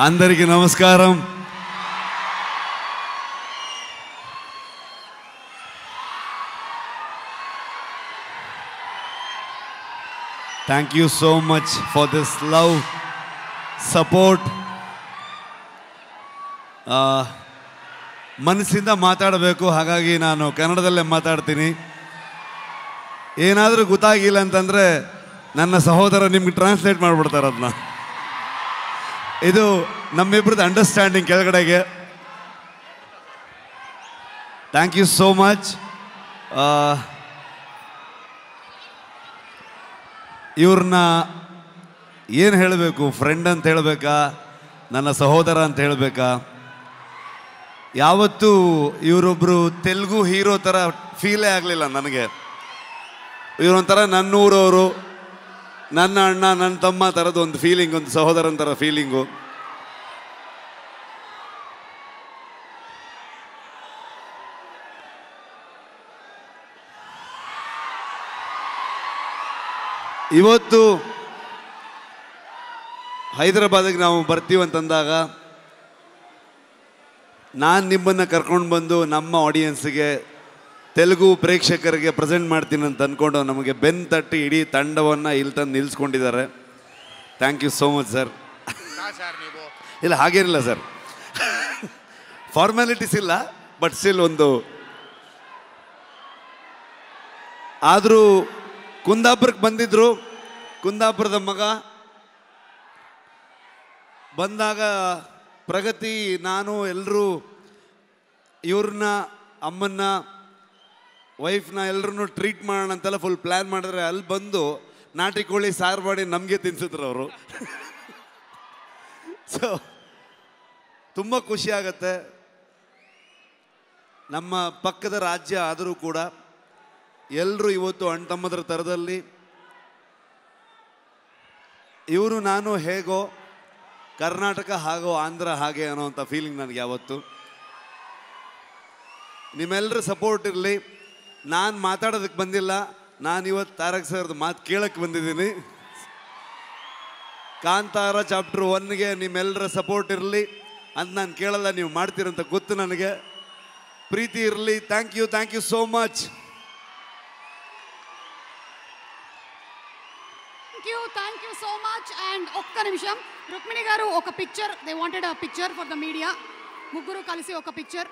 అందరికీ నమస్కారం. Thank you so much for this love, support. ಮನಸ್ಸಿಂದ ಮಾತಾಡಬೇಕು, ಹಾಗಾಗಿ ನಾನು ಕನ್ನಡದಲ್ಲೇ ಮಾತಾಡ್ತೀನಿ. ಏನಾದರೂ ಗೊತ್ತಾಗಿಲ್ಲ ಅಂತಂದರೆ ನನ್ನ ಸಹೋದರ ನಿಮ್ಗೆ ಟ್ರಾನ್ಸ್ಲೇಟ್ ಮಾಡಿಬಿಡ್ತಾರೆ ಅದನ್ನ. ಇದು ನಮ್ಮಿಬ್ರದ್ದು ಅಂಡರ್ಸ್ಟ್ಯಾಂಡಿಂಗ್ ಕೆಳಗಡೆಗೆ. Thank you so much. ಇವ್ರನ್ನ ಏನು ಹೇಳಬೇಕು, ಫ್ರೆಂಡ್ ಅಂತ ಹೇಳಬೇಕಾ, ನನ್ನ ಸಹೋದರ ಅಂತ ಹೇಳಬೇಕಾ? ಯಾವತ್ತೂ ಇವರೊಬ್ಬರು ತೆಲುಗು ಹೀರೋ ಥರ ಫೀಲೇ ಆಗಲಿಲ್ಲ ನನಗೆ. ಇವರೊಂಥರ ನನ್ನೂರವರು, ನನ್ನ ಅಣ್ಣ, ನನ್ನ ತಮ್ಮ ಥರದ್ದು ಒಂದು ಫೀಲಿಂಗ್, ಒಂದು ಸಹೋದರನ ಥರ ಫೀಲಿಂಗು. ಇವತ್ತು ಹೈದರಾಬಾದಿಗೆ ನಾವು ಬರ್ತೀವಂತಂದಾಗ ನಾನು ನಿಮ್ಮನ್ನು ಕರ್ಕೊಂಡು ಬಂದು ನಮ್ಮ ಆಡಿಯನ್ಸಿಗೆ, ತೆಲುಗು ಪ್ರೇಕ್ಷಕರಿಗೆ ಪ್ರೆಸೆಂಟ್ ಮಾಡ್ತೀನಿ ಅಂತ ಅಂದ್ಕೊಂಡು ನಮಗೆ ಬೆನ್ನು ತಟ್ಟಿ ಇಡೀ ತಂಡವನ್ನು ಇಲ್ಲಿ ತಂದು ನಿಲ್ಲಿಸ್ಕೊಂಡಿದ್ದಾರೆ. Thank you so much sir. ಇಲ್ಲ ಹಾಗೇನಿಲ್ಲ ಸರ್, ಫಾರ್ಮ್ಯಾಲಿಟೀಸ್ ಇಲ್ಲ, ಬಟ್ ಸ್ಟಿಲ್ ಒಂದು. ಆದರೂ ಕುಂದಾಪುರಕ್ಕೆ ಬಂದಿದ್ದರು, ಕುಂದಾಪುರದ ಮಗ ಬಂದಾಗ ಪ್ರಗತಿ, ನಾನು ಎಲ್ಲರೂ ಇವ್ರನ್ನ, ಅಮ್ಮನ್ನ, ವೈಫ್ನ ಎಲ್ಲರೂ ಟ್ರೀಟ್ ಮಾಡೋಣ ಅಂತೆಲ್ಲ ಫುಲ್ ಪ್ಲ್ಯಾನ್ ಮಾಡಿದ್ರೆ, ಅಲ್ಲಿ ಬಂದು ನಾಟಿ ಕೋಳಿ ಸಾರು ಮಾಡಿ ನಮಗೆ ತಿನ್ಸಿದ್ರು ಅವರು. ಸೊ ತುಂಬ ಖುಷಿ ಆಗತ್ತೆ. ನಮ್ಮ ಪಕ್ಕದ ರಾಜ್ಯ ಆದರೂ ಕೂಡ ಎಲ್ಲರೂ ಇವತ್ತು ಅಣ್ಣ ತಮ್ಮದ್ರ ಥರದಲ್ಲಿ, ಇವರು ನಾನು ಹೇಗೋ, ಕರ್ನಾಟಕ ಹಾಗೋ, ಆಂಧ್ರ ಹಾಗೆ ಅನ್ನೋವಂಥ ಫೀಲಿಂಗ್ ನನಗೆ ಯಾವತ್ತು. ನಿಮ್ಮೆಲ್ಲರ ಸಪೋರ್ಟ್ ಇರಲಿ. ನಾನು ಮಾತಾಡೋದಕ್ಕೆ ಬಂದಿಲ್ಲ, ನಾನು ಇವತ್ತು ತಾರಕ್ ಸರ್ದು ಮಾತು ಕೇಳಕ್ಕೆ ಬಂದಿದ್ದೀನಿ. ಕಾಂತಾರ ಚಾಪ್ಟರ್ 1ಗೆ ನಿಮ್ಮೆಲ್ಲರ ಸಪೋರ್ಟ್ ಇರಲಿ ಅಂತ ನಾನು ಕೇಳಲ್ಲ, ನೀವು ಮಾಡ್ತೀರಂತ ಗೊತ್ತು ನನಗೆ. ಪ್ರೀತಿ ಇರಲಿ. Thank you so much. Thank you so much. And ఒక్క నిమిషం, రుక్మిణి గారు ఒక picture, they wanted a picture for the media. ముగ్గురు కలిసి ఒక పిక్చర్.